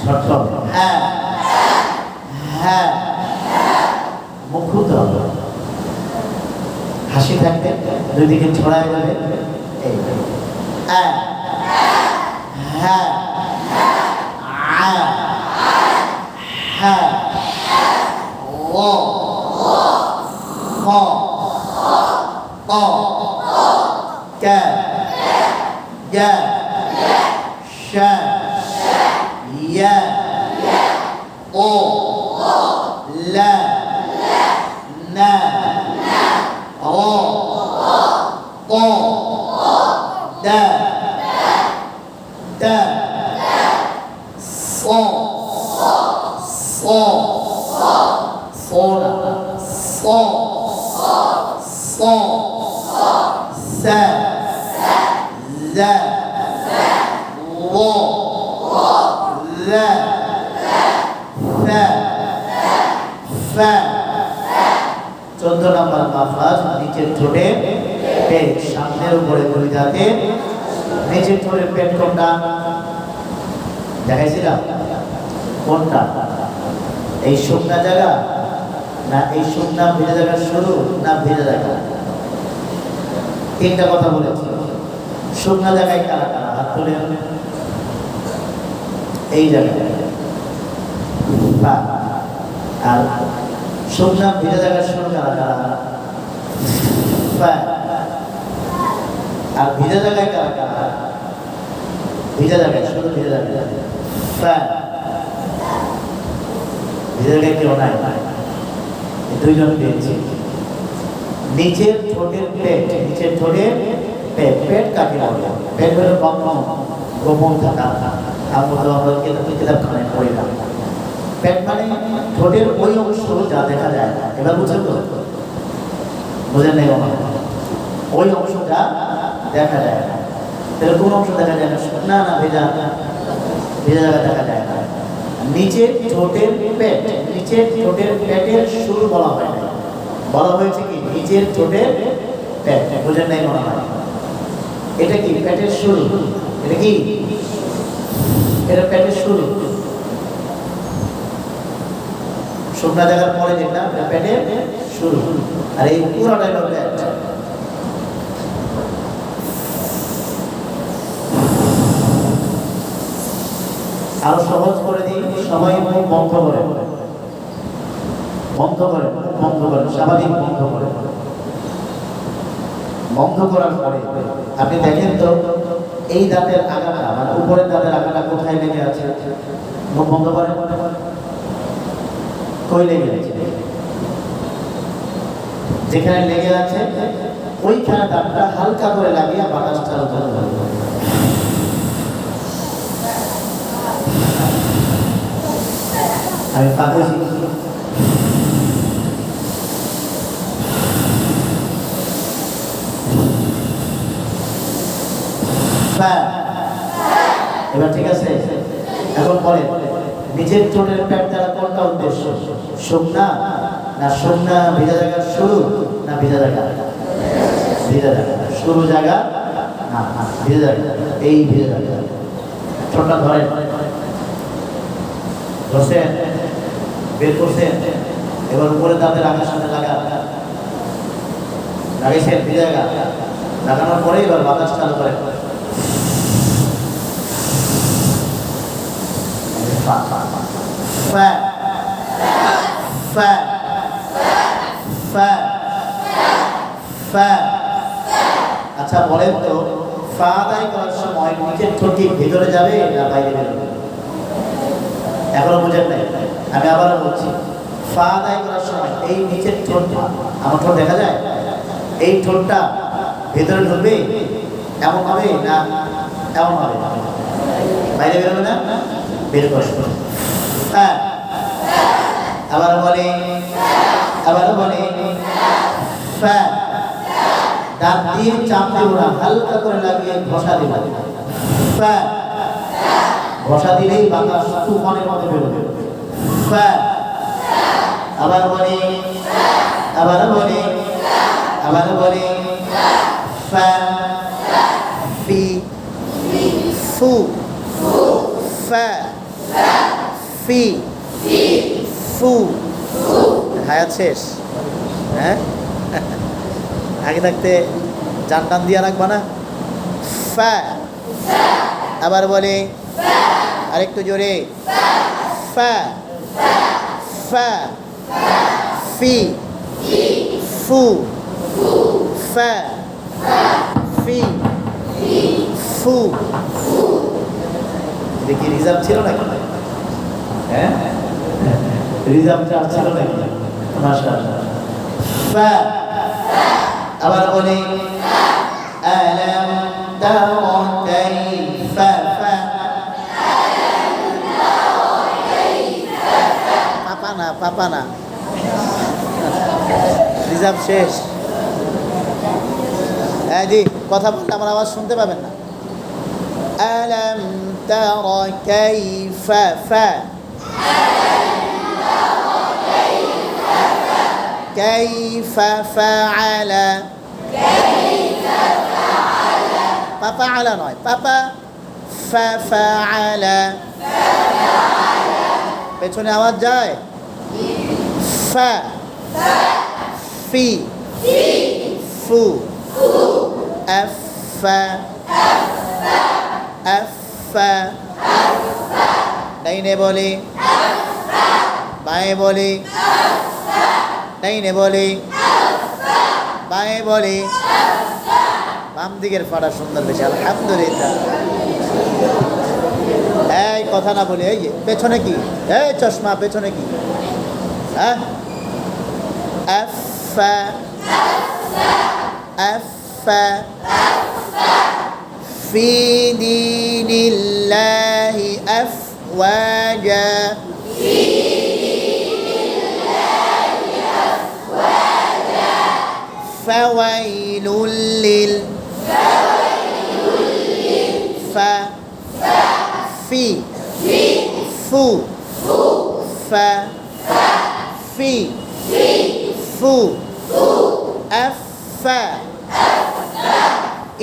ছোট্ট হ্যাঁ মুখ খুলতে হবে, হাসি থাকবে, দুই দিকে ছড়ায় যাবে। এই হ্যাঁ হ্যাঁ ও ও কে গে শে ইয়ে ও লে নে ও ও দে দে সো সো সোনা সো সো সে লে ও লে ফে ফে। 14 নম্বর মাফরাজ নিচের ঠোঁটে পেট, সামনের উপরে কলিজাতে, নিচের ঠোঁটে পেট কোনটা দেখাইছিলাম? কোনটা? এই শুকনা জায়গা না এই শুকনা ভেজা জায়গা শুরু না ভেজা জায়গা? তিনটা কথা বলেছি। শুকনা জায়গায় কারা কারা হাত তুলে? এই জায়গায়। আর শুকনা ভেজা জায়গা শুরু কারা কারা? আর ভিজা জায়গায় কারা কারা? ভিজা জায়গায়, শুধু ভিজা জায়গায়। ভিজা জায়গায় কেউ নাই, দুইজন পেয়েছি। নিচের ঠোঁটের পেট, নিচের ঠোঁটের পেট, পেট কাকে বলে? পেট হলো গোপন থাকা। আমরা কিতাবখানায় পড়ি না। পেট মানে ঠোঁটের ওই অংশ যা দেখা যায় না। এবার বুঝছেন তো? বুঝেন নাই? ওই অংশটা দেখা যায় না। তাহলে কোন অংশ দেখা যায় না? না না ভেজা ভেজা জায়গা দেখা যায় না। নিচের ঠোঁটের পেট, নিচের ঠোঁটের পেটের শুরু বলা হয় না, বলা হয়েছে কি নিচের ঠোঁটের পেট। বুঝেন নাই মনে হয়? এটা কি পেটের শুরু? এটা কি? এটা পেটের শুরু। শুকনা জায়গার পরে যেটা পেটের শুরু, আর এই পুরোটাই হলো পেট। আরো সহজ করে দিই, সবাই মুখ বন্ধ করে, বন্ধ করে, বন্ধ করে, স্বাভাবিক বন্ধ করে। বন্ধ করার পরে আপনি দেখেন তো এই দাঁতের আগাটা, মানে উপরের দাঁতের আগাটা কোথায় লেগে আছে? মুখ বন্ধ করে, কই লেগে আছে? যেখানে লেগে আছে ওইখানে দাঁতটা হালকা করে লাগিয়ে বাতাস চালু করে দেবে। আমি পাচ্ছি এবার ঠিক আছে। এখন বলে নিচের ঠোঁটের পেট দ্বারা কোনটা উদ্দেশ্য? শুকনা না শুকনা ভেজা জায়গার শুরু না ভেজা জায়গা? ভেজা জায়গা শুরু জায়গা না ভেজা জায়গা। এই ভেজা জায়গা ঠোঁটটা ধরে ধরছেন, বের করছেন। এবার উপরে দাঁতের আগার সাথে লাগাইছেন ভেজা জায়গা। লাগানোর পরে এবার বাতাস চালু করে। আচ্ছা বলেন তো, ফা আদায় করার সময় নিচের ঠোঁট ভেতরে যাবে না বাইরে বেরোবে? এখনো বুঝেন নাই? আমি আবারও বলছি, ফা আদায় করার সময় এই নিচের ঠোঁটটা, আমার ঠোঁট দেখা যায়, এই ঠোঁটটা ভেতরে ঢুকবে এমন হবে না এমন হবে? বাইরে বেরোবে না? বের করে। হ্যাঁ আবার বলে, আবার বলে দাঁত দিয়ে চাপ দেবো না, হালকা করে লাগিয়ে ঘষা দেব। ঘষা দিলেই বাতাস তুফানের মতো বেরোবে। আবার বলে, আবার বলে, আবার বলে ফি ফু ফা ফি ফু হায়াত শেষ। হ্যাঁ, আগে থাকতে জান টান দিয়া রাখবা না। ফা, আবার বলি আরেকটু জোরে, ফা ফা ফি ফু ফা ফি ফু। দেখি রিজার্ভ ছিল নাকি? হ্যাঁ, রিজার্ভ ছিল নাকি? মাশাআল্লাহ। ফা, আবার বলি আলাম তারা কাইফা, ফা পাপা না, রিজার্ভ শেষ। হ্যাঁ জি, কথা বলতে আমার আওয়াজ শুনতে পাবেন না। আলাম তারা কাইফা, ফা কাইফা ফাআলা, পাপা আলা নয়, পাপা ফা ফাআলা। পেছনে আওয়াজ যায়, ফা ফি ফু আফা আফা। ডাইনে বলি, বাঁয়ে বলি, ডাইনে বলি, বাঁয়ে বলি। বাম দিকের ফাটা সুন্দর বেশি, আলহামদুলিল্লাহ। এই কথা না বলি, এই যে পেছনে কি, এই চশমা পেছনে কি? হ্যাঁ, আফা আফা ফি দীনিল্লাহি আফওয়াজা, ফাওয়াইলুল লিল, ফা ফি ফু ফা ফি ফু আফা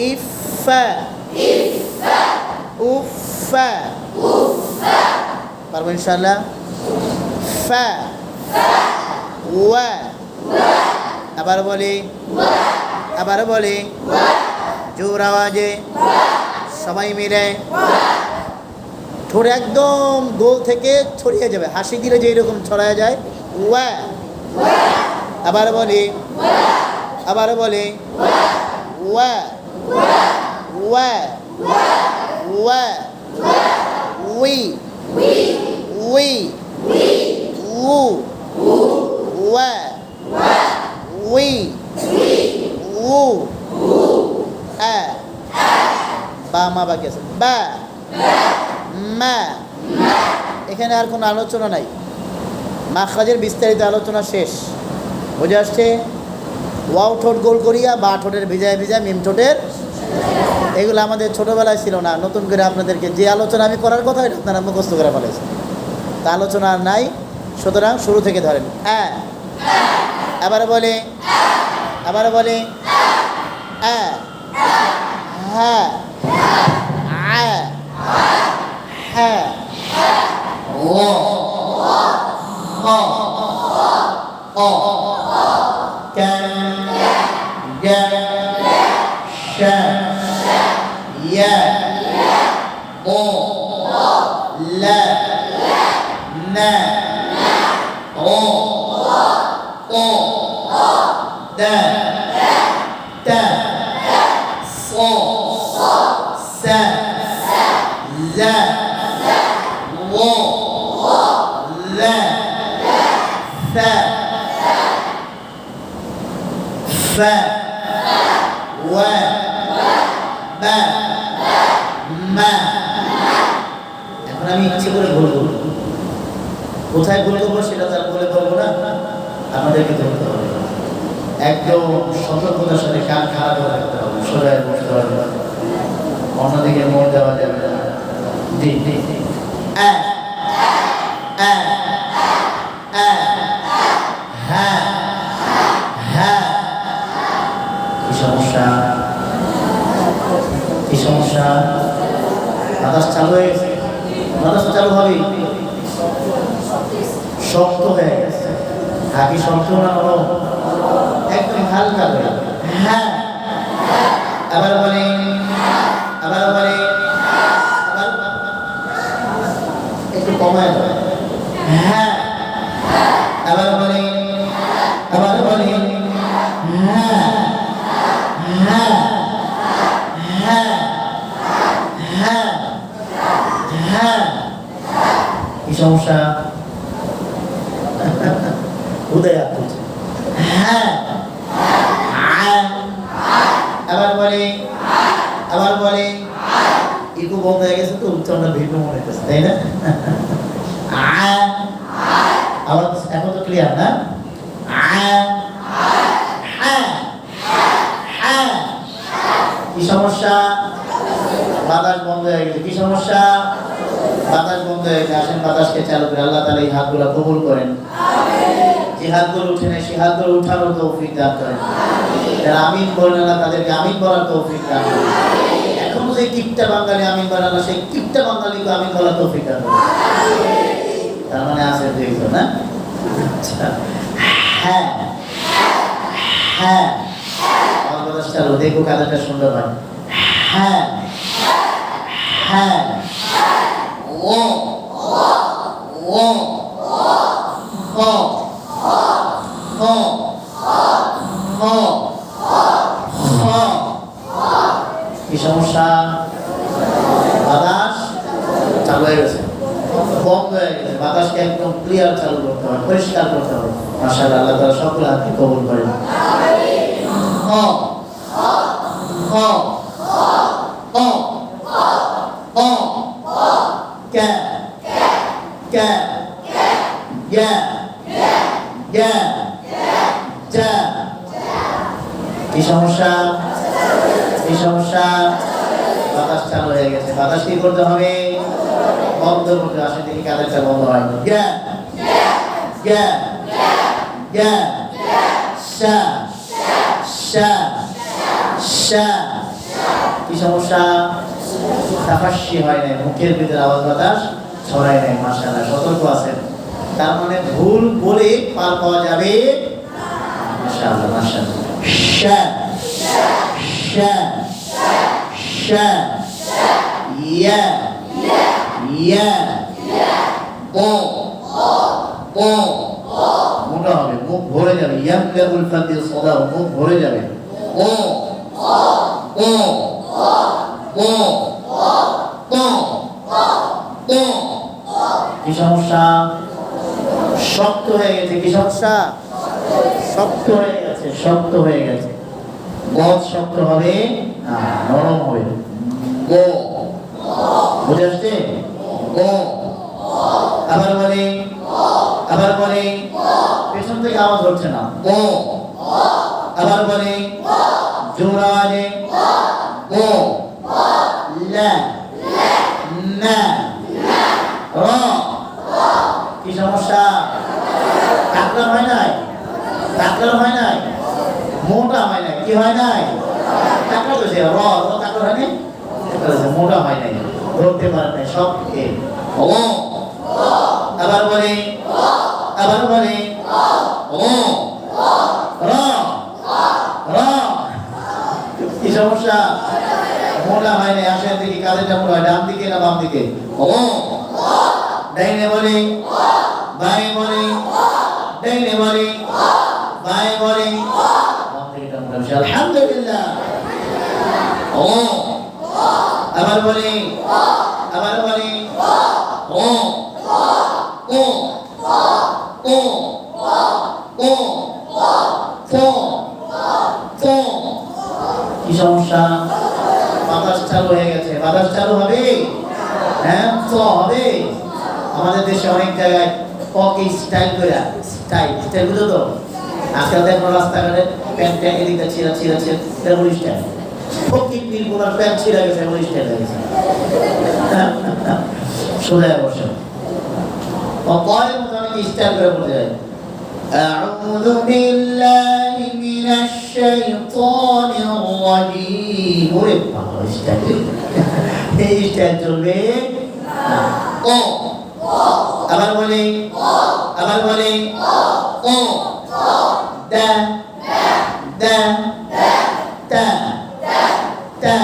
ইফা উফা। পারবো ইনশাআল্লাহ। ফা ওয়া, আবার বলি, আবার বলি জোর আওয়াজে সবাই মিলে। ঠোঁট একদম গোল থেকে ছড়িয়ে যাবে, হাসি দিলে যে এরকম ছড়ায় যায়। ওয়া, আবার বলি, আবার বলি ওয়া ওয়া ওয়া উই উই উ ওয়া উই উ আ। বা মা বাকি আছে, বা মা। এখানে আর কোনো আলোচনা নাই, মাখরাজের বিস্তারিত আলোচনা শেষ। বুঝে আসছে? ওয়াও ঠোঁট গোল করিয়া, বা ঠোঁটের ভিজায় ভিজায়, মিম ঠোঁটের। এগুলো আমাদের ছোটোবেলায় ছিল না, নতুন করে আপনাদেরকে যে আলোচনা আমি করার কথা এটা আপনারা মুখস্থ করে ফেলেছেন, তা আলোচনা আর নাই। সুতরাং শুরু থেকে ধরেন। আবার বলে, আবার বলে হ্যাঁ হ্যাঁ এখন আমি ইচ্ছে করে বলবো, কোথায় বলবো সেটা তার বলে বলবো না, আমাদেরকে ধরতে হবে। একদম সতর্কতার সাথে কান খারাপ করে রাখতে হবে, সোজায় বসতে হবে, অন্যদিকে মোড় দেওয়া যাবে না। জি জি জি। সমস্যা, কি সমস্যা? বাতাস চালু হয়ে গেছে, বাতাস চালু হবে, শক্ত হয়ে গেছে। আগে শক্ত না নরম, একদম হালকা করে। হ্যাঁ, আবার বলে, আবার বলে, আবার একটু কমায় দেয়। হ্যাঁ, আবার বলে, আবার বলে, হ্যাঁ, হ্যাঁ, হ্যাঁ, হ্যাঁ, হ্যাঁ। কি সমস্যা? উদয় আসছে। হ্যাঁ, আবার বলে, আবার বলে, ইকো বন্ধ হয়ে গেছে তো উচ্চারণটা ভিন্ন মনে হচ্ছে, তাই না? আবার এখন তো ক্লিয়ার না? কি সমস্যা? বাতাস বন্ধ হয়ে গেছে। কি সমস্যা? বাতাস বন্ধ হয়ে গেছে। আসেন বাতাসকে চালু করে আল্লাহ তাআলা এই হাতগুলো কবুল করেন। যে হাতগুলো উঠে নেয় সেই হাতগুলো উঠানোর তৌফিক দান করেন। যারা আমিন বলেন আল্লাহ তাদেরকে আমিন বলার তৌফিক দান করেন। এখন যে কিপটা বাঙালি আমিন বলে আল্লাহ সেই কিপটা বাঙালিকে আমিন বলার তৌফিক দান করেন। তার মানে আছে দেখছো না? আচ্ছা, হ্যাঁ, হ্যাঁ, আমার বাতাস চালু, দেখো কাদাটা সুন্দর হয়। হ্যাঁ, হ্যাঁ, ও, ও, হ, হ, হ, হ। কি সমস্যা? বাতাস চালু হয়ে গেছে, বন্ধ হয়ে গেছে। বাতাসকে একদম ক্লিয়ার চালু করতে হবে, পরিষ্কার করতে হবে। মাশাআল্লাহ, আল্লাহ তাআলা সকল হাতকে কবুল করেন। হ, হ, হ, হ, কা, কা, ইয়া, ইয়া, যা। কি সমস্যা? কি সমস্যা? বাতাস চালু হয়ে গেছে। বাতাস কি করতে হবে? বন্ধ করতে। আসে দেখি কাদেরটা বন্ধ হয়। ইয়া, ইয়া, ইয়া, শা, শা, শা। কি সমস্যা? তাফাশি হয় নাই, মুখের ভিতরে আওয়াজ বাতাস ছড়ায় নাই। মাশাআল্লাহ, সতর্ক আছেন। তার মানে ভুল বলে পার পাওয়া যাবে। মাশাআল্লাহ, মাশাআল্লাহ। শা, শা, শা, ইয়া, ইয়া, ও, ও। মোটা হবে, মুখ ভরে যাবে। ইয়ামলাউল ফাদিল সাদা, মুখ ভরে যাবে। ও, ও, ও, ও, ও। কি সমস্যা? শক্ত হয়ে গেছে। কি সমস্যা? শক্ত হয়ে গেছে, শক্ত হয়ে গেছে। গদ শক্ত হবে না, নরম হবে। গো, বুঝে আসছে? গো। আবার বলে, আবার বলে, পেছন থেকে আওয়াজ হচ্ছে না। গো। আবার বলে, জোর আওয়াজে। গো, লা, না, র। কি সমস্যা? টাকলা হয় নাই, টাকলা হয় নাই, মোটা হয় নাই। কি হয় নাই? টাকলা কইছে, র, টাকলা হয় নাই, মোটা হয় নাই, ধরতে পারে নাই, সব এ। ও, আবার বলে, আবার বলে, ও, র, র। কি সমস্যা? মোটা হয় নাই। আসে দেখি কাদেরটা মোটা হয়, ডান দিকে না বাম দিকে? ও, ডাইনে বলে, বাঁয়ে বলে, ডাইনে বলে, বাঁয়ে বলে, বাম দিকেটা মোটা হচ্ছে। আলহামদুলিল্লাহ। ও, আবার বলে, আবার বলে, ও, ও, ও, ও, ও, ও। কি সমস্যা? বাতাস চালু হয়ে গেছে। বাতাস চালু হবে, হ্যাঁ, তো হবে। আমাদের দেশে অনেক জায়গায় পকে স্টাইল করে, স্টাইল স্টাইল বুঝো তো? আজকাল দেখো রাস্তাঘাটে প্যান্ট প্যান্ট এদিকে ছিঁড়া ছিঁড়া ছিঁড়া, এরকম স্টাইল। ফকির নির্গুণার প্যান্ট ছিঁড়া গেছে, এমন স্টাইল হয়ে গেছে। সোজা বসে পকের মতো অনেক স্টাইল করে বলতে যায়। أعوذ بالله من الشيطان الرجيم. ওরে বাবা, স্টাইল এই স্টাইল চলবে না। ও আবার বলি ও দা দা তা তা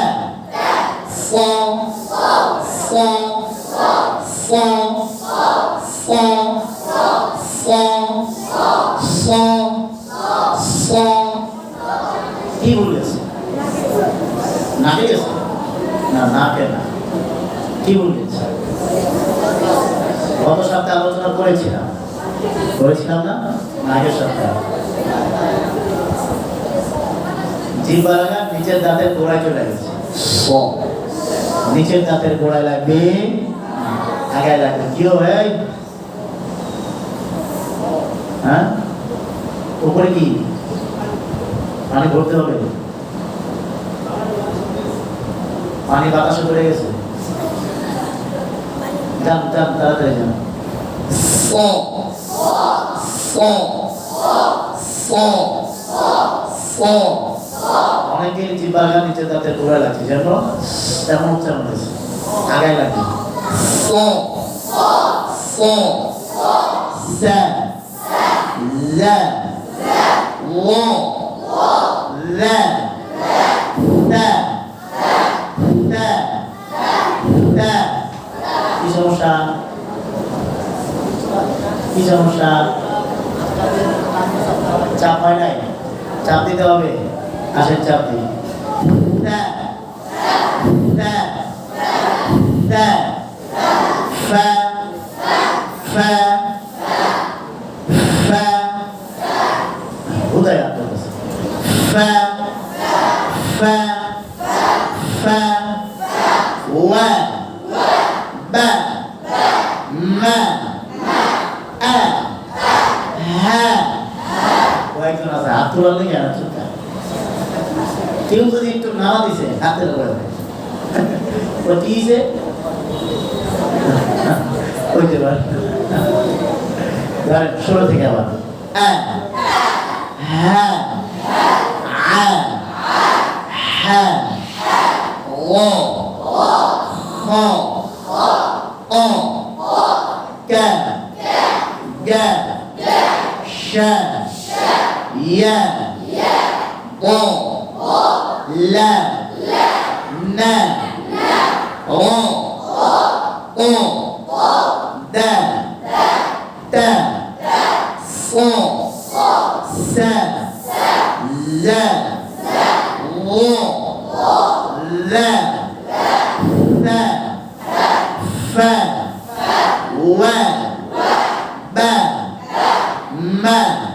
ফ ফ ফ ফ ফ ফ ফ কি বলেছে নাকে গেছে না নাকে না কি বলেছে গত সপ্তাহে আলোচনা করেছিলাম না আগের সপ্তাহে জিহ্বা লাগা নিচের দাঁতের গোড়ায় চলে গেছে নিচের দাঁতের গোড়ায় লাগবে আগে লাগবে কি হবে হ্যাঁ উপরে কি পানি ভরতে হবে পানি বাতাসে পড়ে গেছে যান তাড়াতাড়ি যান অনেকের জিহ্বা নিচে দাঁতের গোড়ায় লাগছে জানো তেমন উচ্চারণ হয়েছে আগায় লাগবে কি সমস্যা চাপ হয় নাই চাপ দিতে হবে আসেন চাপ দিই উদয় কয়েকজন আছে হাত তোলার লেগে কেউ যদি একটু নামা দিছে হাতের উপরে ও কি ষোলো থেকে আবার لا نا رو او دا تا فو سا لا رو لا ثا فا وا با ما